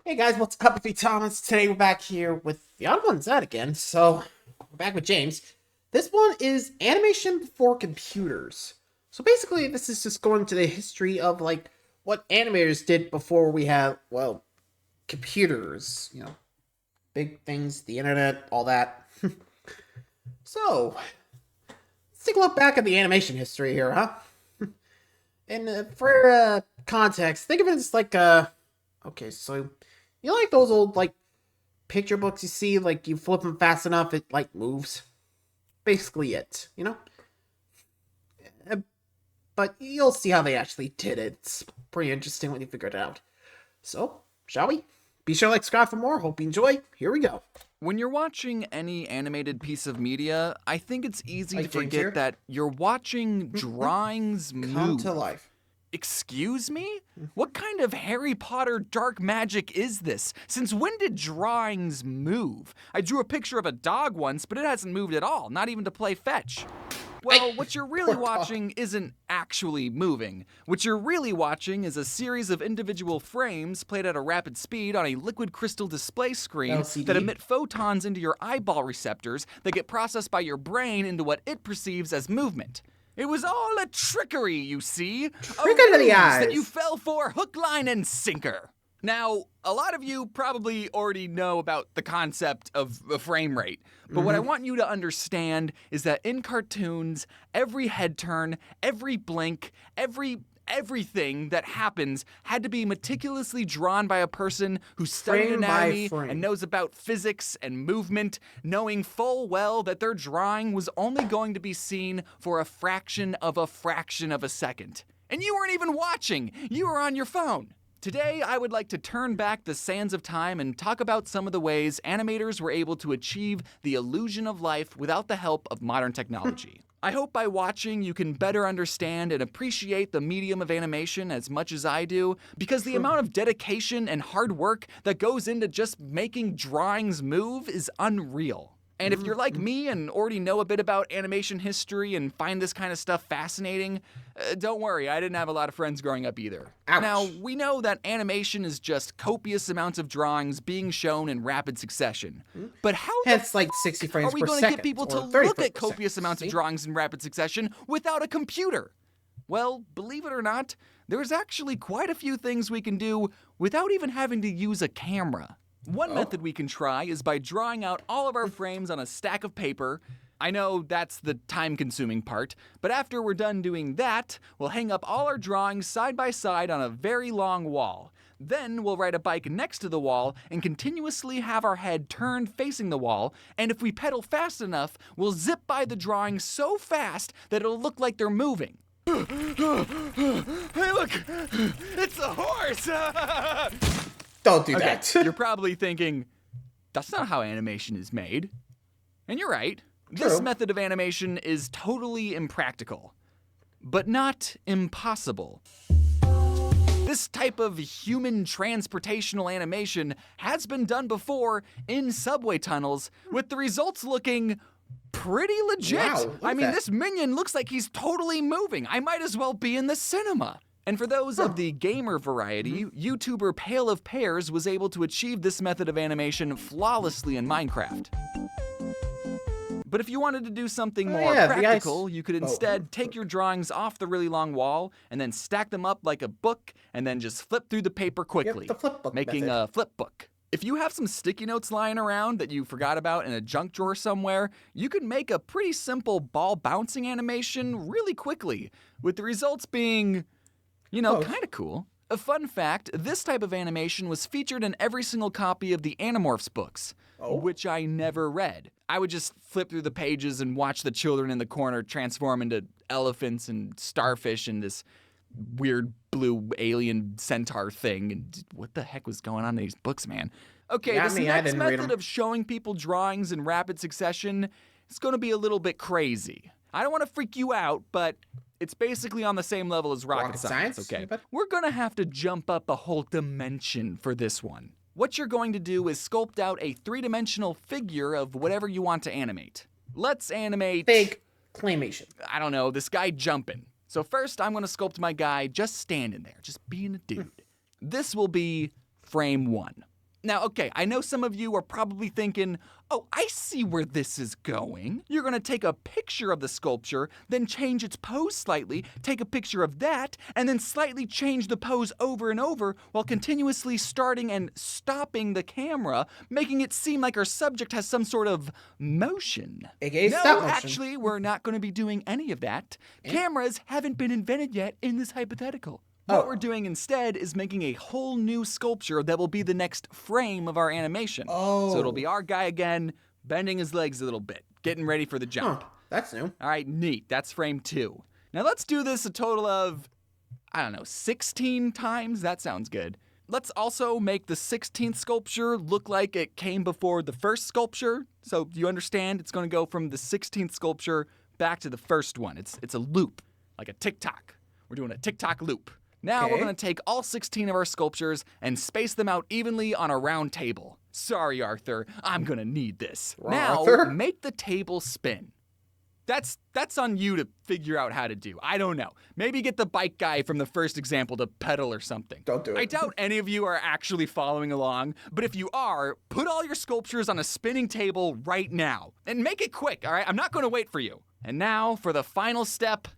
Hey guys, what's up? It's me, Thomas. Today we're back here with the Odd One's Out again. So, we're back with James. This one is animation before computers. So basically, this is just going to the history of, like, what animators did before we had, well, computers. Big things, the internet, all that. So, let's take a look back at the animation history here, huh? And for context, think of it as like, okay, so like those old, like, picture books you see, like, you flip them fast enough, it, like, moves. Basically it. Uh, But you'll see how they actually did it. It's pretty interesting when you figure it out. So, shall we? Be sure to like, subscribe for more. Hope you enjoy. Here we go. When you're watching any animated piece of media, I think it's easy Hi, to James here. forget that you're watching drawings Come move. to life. Excuse me? What kind of Harry Potter dark magic is this? Since when did drawings move? I drew a picture of a dog once, but it hasn't moved at all, not even to play fetch. Well, what you're really poor dog. watching isn't actually moving. What you're really watching is a series of individual frames played at a rapid speed on a liquid crystal display screen LCD. that emit photons into your eyeball receptors that get processed by your brain into what it perceives as movement. It was all a trickery, you see. Trick under the ruse eyes. that you fell for hook, line, and sinker. Now, a lot of you probably already know about the concept of a frame rate, but what I want you to understand is that in cartoons, every head turn, every blink, everything that happens had to be meticulously drawn by a person who studied Frame by anatomy frame. and knows about physics and movement, knowing full well that their drawing was only going to be seen for a fraction of a second. And you weren't even watching, you were on your phone. Today, I would like to turn back the sands of time and talk about some of the ways animators were able to achieve the illusion of life without the help of modern technology. I hope by watching you can better understand and appreciate the medium of animation as much as I do, because the amount of dedication and hard work that goes into just making drawings move is unreal. And if you're like me and already know a bit about animation history and find this kind of stuff fascinating, don't worry, I didn't have a lot of friends growing up either. Ouch. Now, we know that animation is just copious amounts of drawings being shown in rapid succession. But how the Hence, like, 60 are frames we per going to second. get people to or 30 look at frames per copious second, amounts of see? drawings in rapid succession without a computer? Well, believe it or not, there's actually quite a few things we can do without even having to use a camera. One method we can try is by drawing out all of our frames on a stack of paper. I know that's the time-consuming part, but after we're done doing that, we'll hang up all our drawings side by side on a very long wall. Then we'll ride a bike next to the wall and continuously have our head turned facing the wall, and if we pedal fast enough, we'll zip by the drawings so fast that it'll look like they're moving. Hey look! It's a horse! Don't do Okay, that. you're probably thinking, that's not how animation is made. And you're right. This True. method of animation is totally impractical, but not impossible. This type of human transportational animation has been done before in subway tunnels, with the results looking pretty legit. Wow, look I at mean, that. this minion looks like he's totally moving. I might as well be in the cinema. And for those of the gamer variety, YouTuber Pale of Pears was able to achieve this method of animation flawlessly in Minecraft. But if you wanted to do something more yeah, the practical, ice you could instead take your drawings off the really long wall and then stack them up like a book and then just flip through the paper quickly, the flip book making method. a flip book. If you have some sticky notes lying around that you forgot about in a junk drawer somewhere, you could make a pretty simple ball bouncing animation really quickly, with the results being, Close. kind of cool. A fun fact, this type of animation was featured in every single copy of the Animorphs books, which I never read. I would just flip through the pages and watch the children in the corner transform into elephants and starfish and this weird blue alien centaur thing. And what the heck was going on in these books, man? Okay, Yeah, this I next didn't read 'em. method of showing people drawings in rapid succession is going to be a little bit crazy. I don't want to freak you out, but it's basically on the same level as rocket science, okay? But We're gonna have to jump up a whole dimension for this one. What you're going to do is sculpt out a three-dimensional figure of whatever you want to animate. Let's animate, fake claymation. I don't know, this guy jumping. So first, I'm gonna sculpt my guy just standing there, just being a dude. This will be frame 1. Now, okay, I know some of you are probably thinking, oh, I see where this is going. You're gonna take a picture of the sculpture, then change its pose slightly, take a picture of that, and then slightly change the pose over and over while continuously starting and stopping the camera, making it seem like our subject has some sort of motion. AKA No, stop motion. actually, we're not gonna be doing any of that. Cameras haven't been invented yet in this hypothetical. What we're doing instead is making a whole new sculpture that will be the next frame of our animation. So it'll be our guy again, bending his legs a little bit, getting ready for the jump. That's new. All right, neat. That's frame 2. Now let's do this a total of, 16 times? That sounds good. Let's also make the 16th sculpture look like it came before the first sculpture. So you understand? It's going to go from the 16th sculpture back to the first one. It's a loop, like a TikTok. We're doing a TikTok loop. Now we're gonna take all 16 of our sculptures and space them out evenly on a round table. Sorry, Arthur, I'm gonna need this. Arthur? Now, make the table spin. That's on you to figure out how to do. I don't know. Maybe get the bike guy from the first example to pedal or something. Don't do it. I doubt any of you are actually following along, but if you are, put all your sculptures on a spinning table right now. And make it quick, all right? I'm not gonna wait for you. And now, for the final step,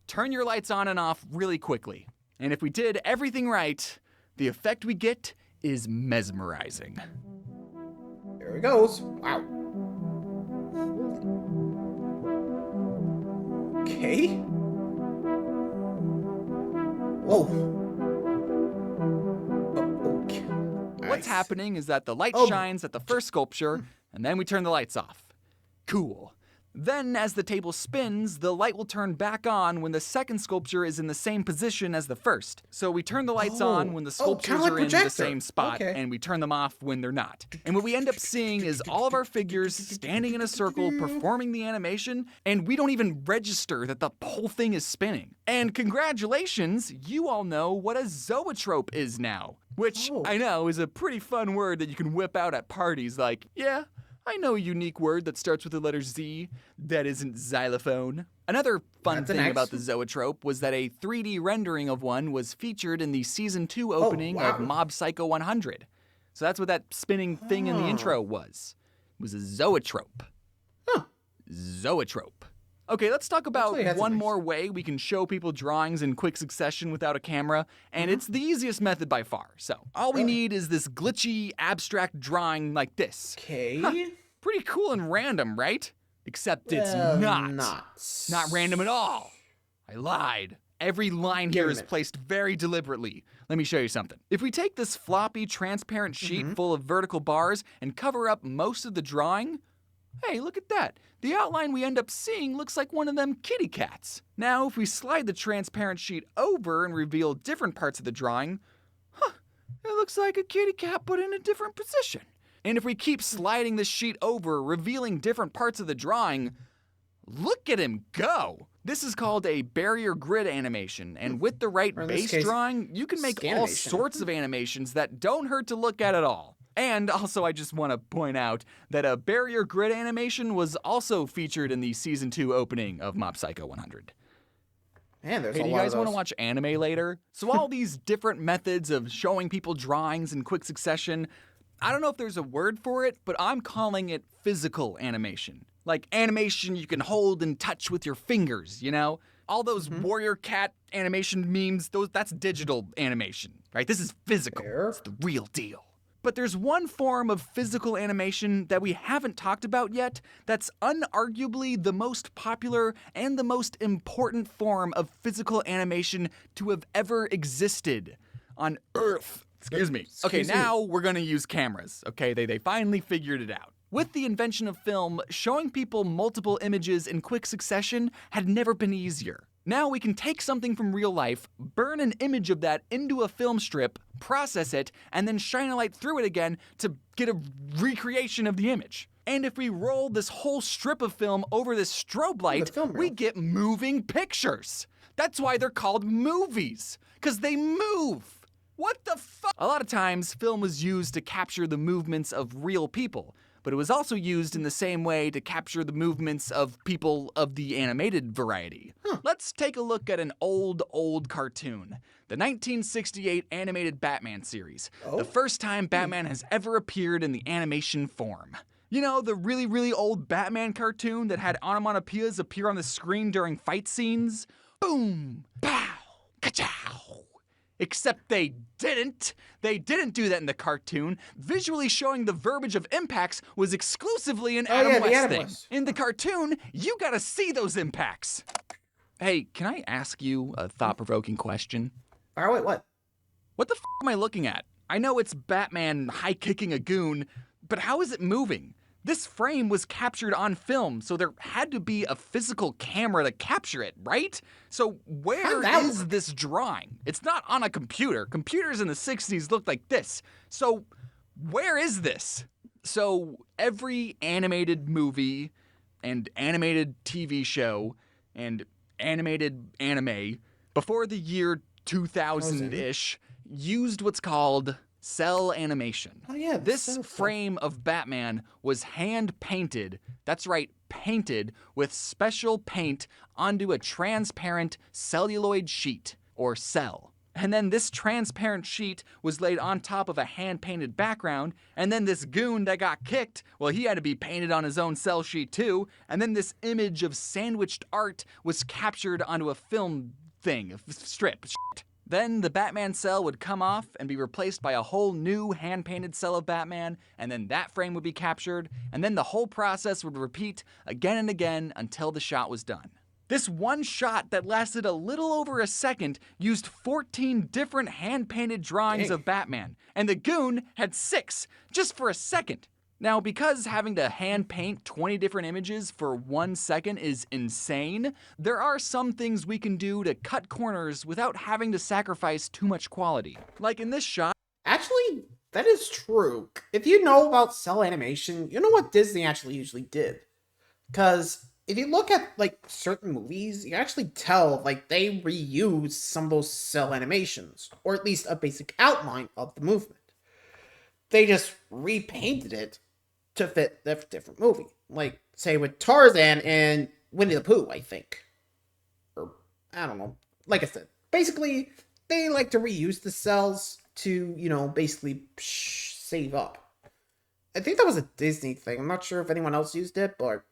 turn your lights on and off really quickly. And if we did everything right, the effect we get is mesmerizing. There it goes. Wow. Okay. Whoa. Okay. What's happening is that the light shines at the first sculpture, and then we turn the lights off. Cool. Then, as the table spins, the light will turn back on when the second sculpture is in the same position as the first. So we turn the lights on when the sculptures are in the same spot, and we turn them off when they're not. And what we end up seeing is all of our figures standing in a circle performing the animation, and we don't even register that the whole thing is spinning. And congratulations, you all know what a zoetrope is now. Which, I know, is a pretty fun word that you can whip out at parties like, yeah, I know a unique word that starts with the letter Z that isn't xylophone. Another fun thing about the Zoetrope was that a 3D rendering of one was featured in the Season 2 opening of Mob Psycho 100. So that's what that spinning thing in the intro was. It was a Zoetrope. Zoetrope. Okay, let's talk about one more way we can show people drawings in quick succession without a camera, and it's the easiest method by far. So, all we need is this glitchy, abstract drawing like this. Okay. Pretty cool and random, right? Except it's not. Not random at all. I lied. Every line here is placed very deliberately. Let me show you something. If we take this floppy, transparent sheet full of vertical bars and cover up most of the drawing, hey, look at that. The outline we end up seeing looks like one of them kitty cats. Now, if we slide the transparent sheet over and reveal different parts of the drawing, it looks like a kitty cat but in a different position. And if we keep sliding the sheet over, revealing different parts of the drawing, look at him go. This is called a barrier grid animation, and with the right base drawing, you can make all sorts of animations that don't hurt to look at all. And also, I just want to point out that a barrier grid animation was also featured in the Season 2 opening of Mob Psycho 100. Man, there's Hey, a do you lot guys of want to those. watch anime later? So all these different methods of showing people drawings in quick succession, I don't know if there's a word for it, but I'm calling it physical animation. Like animation you can hold and touch with your fingers, you know? All those warrior cat animation memes, that's digital animation, right? This is physical. It's the real deal. But there's one form of physical animation that we haven't talked about yet that's unarguably the most popular and the most important form of physical animation to have ever existed on Earth. Excuse me. Okay, now we're gonna use cameras. Okay, they finally figured it out. With the invention of film, showing people multiple images in quick succession had never been easier. Now we can take something from real life, burn an image of that into a film strip, process it, and then shine a light through it again to get a recreation of the image. And if we roll this whole strip of film over this strobe light, we get moving pictures. That's why they're called movies, 'cause they move. What the fuck? A lot of times, film was used to capture the movements of real people. but it was also used in the same way to capture the movements of people of the animated variety. Let's take a look at an old cartoon. The 1968 animated Batman series. The first time Batman has ever appeared in the animation form. You know, the really old Batman cartoon that had onomatopoeias appear on the screen during fight scenes? Boom! Pow! Ka-chow! Except they didn't. They didn't do that in the cartoon. Visually showing the verbiage of impacts was exclusively an Adam West thing. In the cartoon, you gotta see those impacts. Hey, can I ask you a thought-provoking question? Oh, wait, what? What the f am I looking at? I know it's Batman high-kicking a goon, but how is it moving? This frame was captured on film, so there had to be a physical camera to capture it, right? So where is this drawing? It's not on a computer. Computers in the 60s looked like this. So where is this? So every animated movie and animated TV show and animated anime before the year 2000-ish used what's called cell animation. Oh yeah, this frame of Batman was hand painted. That's right, painted with special paint onto a transparent celluloid sheet, or cell. And then this transparent sheet was laid on top of a hand-painted background, and then this goon that got kicked, well, he had to be painted on his own cell sheet too, and then this image of sandwiched art was captured onto a film thing, a strip. Then the Batman cell would come off and be replaced by a whole new hand-painted cell of Batman, and then that frame would be captured, and then the whole process would repeat again and again until the shot was done. This one shot that lasted a little over a second used 14 different hand-painted drawings of Batman, and the goon had 6, just for a second. Now, because having to hand paint 20 different images for 1 second is insane, there are some things we can do to cut corners without having to sacrifice too much quality. Like in this shot. Actually, that is true. If you know about cell animation, you know what Disney actually usually did. Because if you look at, like, certain movies, you actually tell, like, they reuse some of those cell animations, or at least a basic outline of the movement. They just repainted it to fit the different movie. Like, say, with Tarzan and Winnie the Pooh, I think. Or, I don't know. Like I said, basically, they like to reuse the cells to, you know, basically save up. I think that was a Disney thing. I'm not sure if anyone else used it, but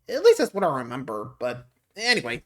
at least that's what I remember. But anyway.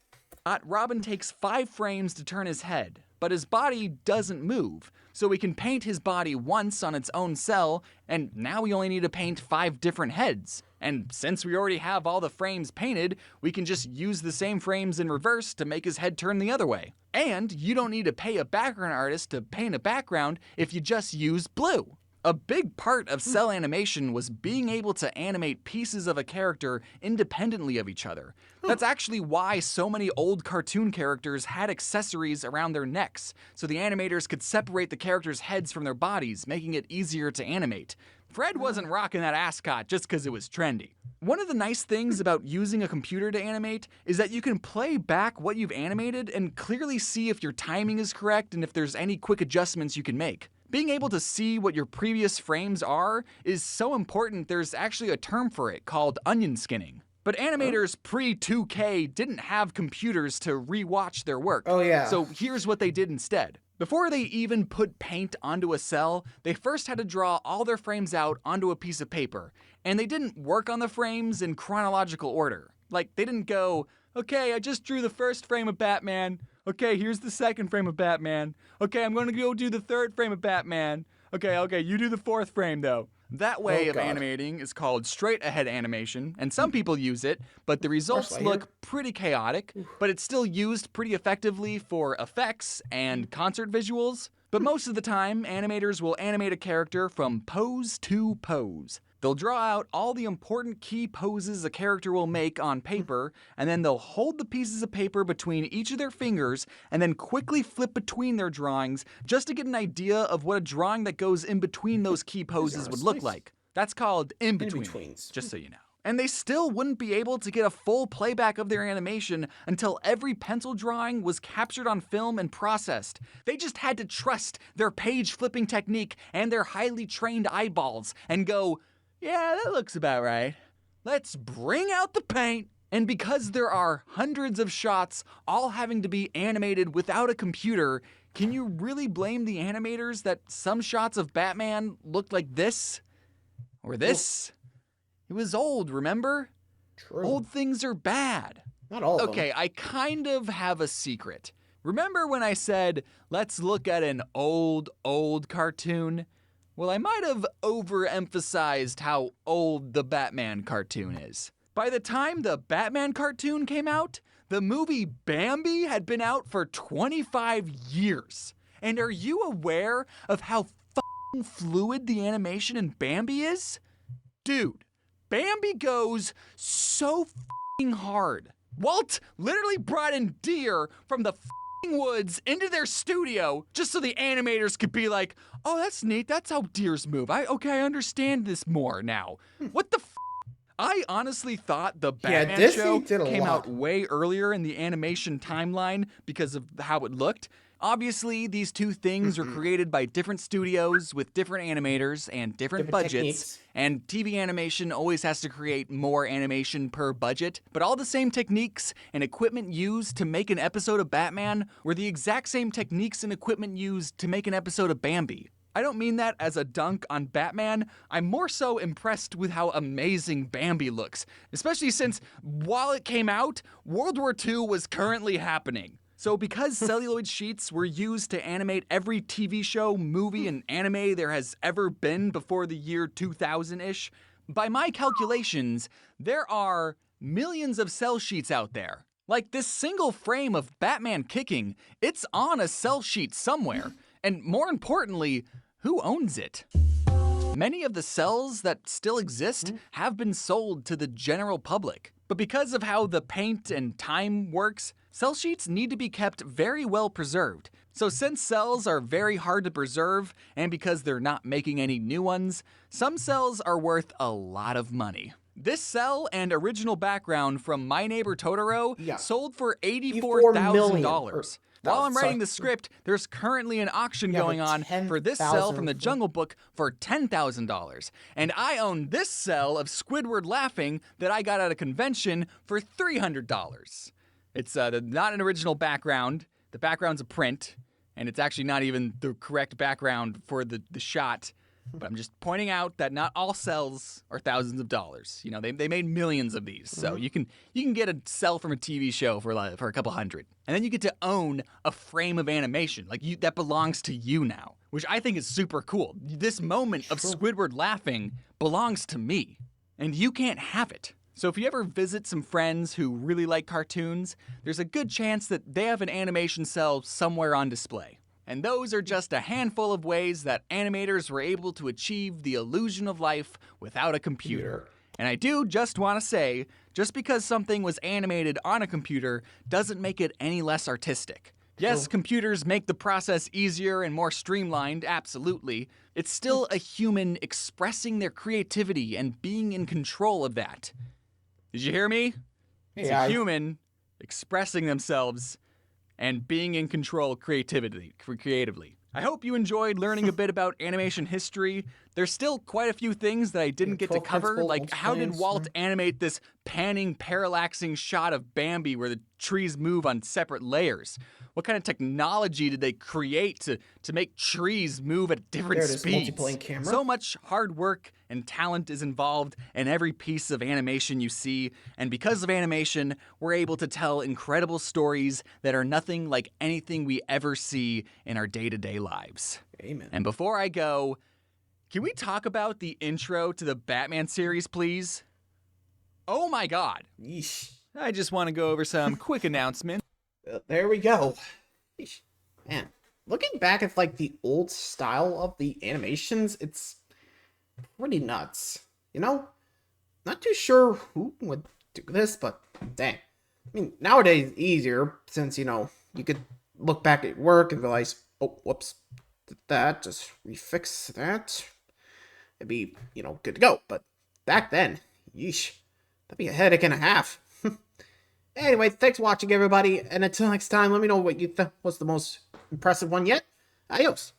Robin takes 5 frames to turn his head, but his body doesn't move. So we can paint his body once on its own cell, and now we only need to paint 5 different heads. And since we already have all the frames painted, we can just use the same frames in reverse to make his head turn the other way. And you don't need to pay a background artist to paint a background if you just use blue. A big part of cell animation was being able to animate pieces of a character independently of each other. That's actually why so many old cartoon characters had accessories around their necks, so the animators could separate the characters' heads from their bodies, making it easier to animate. Fred wasn't rocking that ascot just because it was trendy. One of the nice things about using a computer to animate is that you can play back what you've animated and clearly see if your timing is correct and if there's any quick adjustments you can make. Being able to see what your previous frames are is so important there's actually a term for it called onion skinning. But animators pre-2K didn't have computers to re-watch their work. Oh yeah. So here's what they did instead. Before they even put paint onto a cell, they first had to draw all their frames out onto a piece of paper. And they didn't work on the frames in chronological order. Like, they didn't go, okay, I just drew the first frame of Batman. Okay, here's the second frame of Batman. Okay, I'm gonna go do the third frame of Batman. Okay, you do the 4th frame though. That way of animating is called straight ahead animation, and some people use it, but the results look pretty chaotic, but it's still used pretty effectively for effects and concert visuals. But most of the time, animators will animate a character from pose to pose. They'll draw out all the important key poses a character will make on paper, and then they'll hold the pieces of paper between each of their fingers, and then quickly flip between their drawings just to get an idea of what a drawing that goes in between those key poses would look like. That's called in-betweens, just so you know. And they still wouldn't be able to get a full playback of their animation until every pencil drawing was captured on film and processed. They just had to trust their page flipping technique and their highly trained eyeballs and go, Yeah, that looks about right. Let's bring out the paint. And because there are hundreds of shots all having to be animated without a computer, can you really blame the animators that some shots of Batman looked like this? Or this? It was old, remember? True. Old things are bad. Not all of them. Okay, I kind of have a secret. Remember when I said, let's look at an old cartoon? Well, I might have overemphasized how old the Batman cartoon is. By the time the Batman cartoon came out, the movie Bambi had been out for 25 years. And are you aware of how f***ing fluid the animation in Bambi is? Dude, Bambi goes so f***ing hard. Walt literally brought in deer from the f***ing woods into their studio just so the animators could be like, oh, that's neat, that's how deers move. I understand this more now. What the f***? I honestly thought the Batman show came out way earlier in the animation timeline because of how it looked. Obviously, these two things are created by different studios with different animators and different budgets. Techniques. And TV animation always has to create more animation per budget. But all the same techniques and equipment used to make an episode of Batman were the exact same techniques and equipment used to make an episode of Bambi. I don't mean that as a dunk on Batman. I'm more so impressed with how amazing Bambi looks, especially since while it came out, World War II was currently happening. So because celluloid sheets were used to animate every TV show, movie, and anime there has ever been before the year 2000-ish, by my calculations, there are millions of cell sheets out there. Like this single frame of Batman kicking, it's on a cell sheet somewhere. And more importantly, who owns it? Many of the cells that still exist have been sold to the general public. But because of how the paint and time works, cell sheets need to be kept very well preserved. So since cells are very hard to preserve, and because they're not making any new ones, some cells are worth a lot of money. This cell and original background from My Neighbor Totoro sold for $84,000. While I'm writing the script, there's currently an auction going on for this cell from the Jungle Book for $10,000. And I own this cell of Squidward laughing that I got at a convention for $300. It's not an original background. The background's a print, and it's actually not even the correct background for the shot. But I'm just pointing out that not all cells are thousands of dollars. You know, they made millions of these, so you can get a cell from a TV show for a couple hundred, and then you get to own a frame of animation that belongs to you now, which I think is super cool. This moment of Squidward laughing belongs to me, and you can't have it. So if you ever visit some friends who really like cartoons, there's a good chance that they have an animation cell somewhere on display. And those are just a handful of ways that animators were able to achieve the illusion of life without a computer. And I do just want to say, just because something was animated on a computer doesn't make it any less artistic. Yes, computers make the process easier and more streamlined, absolutely. It's still a human expressing their creativity and being in control of that. Did you hear me? It's a human expressing themselves and being in control creatively. I hope you enjoyed learning a bit about animation history. There's still quite a few things that I didn't get to cover, like how did Walt animate this panning, parallaxing shot of Bambi where the trees move on separate layers? What kind of technology did they create to make trees move at different speeds? So much hard work and talent is involved in every piece of animation you see, and because of animation, we're able to tell incredible stories that are nothing like anything we ever see in our day-to-day lives. Amen. And before I go, can we talk about the intro to the Batman series, please? Oh my god. Yeesh. I just want to go over some quick announcements. There we go. Yeesh. Man, looking back at the old style of the animations, it's pretty nuts. You know? Not too sure who would do this, but dang. I mean, nowadays it's easier since, you could look back at work and realize, oh, whoops, did that, just refix that. It'd be, good to go. But back then, yeesh, that'd be a headache and a half. Anyway, thanks for watching, everybody. And until next time, let me know what you thought was the most impressive one yet. Adios.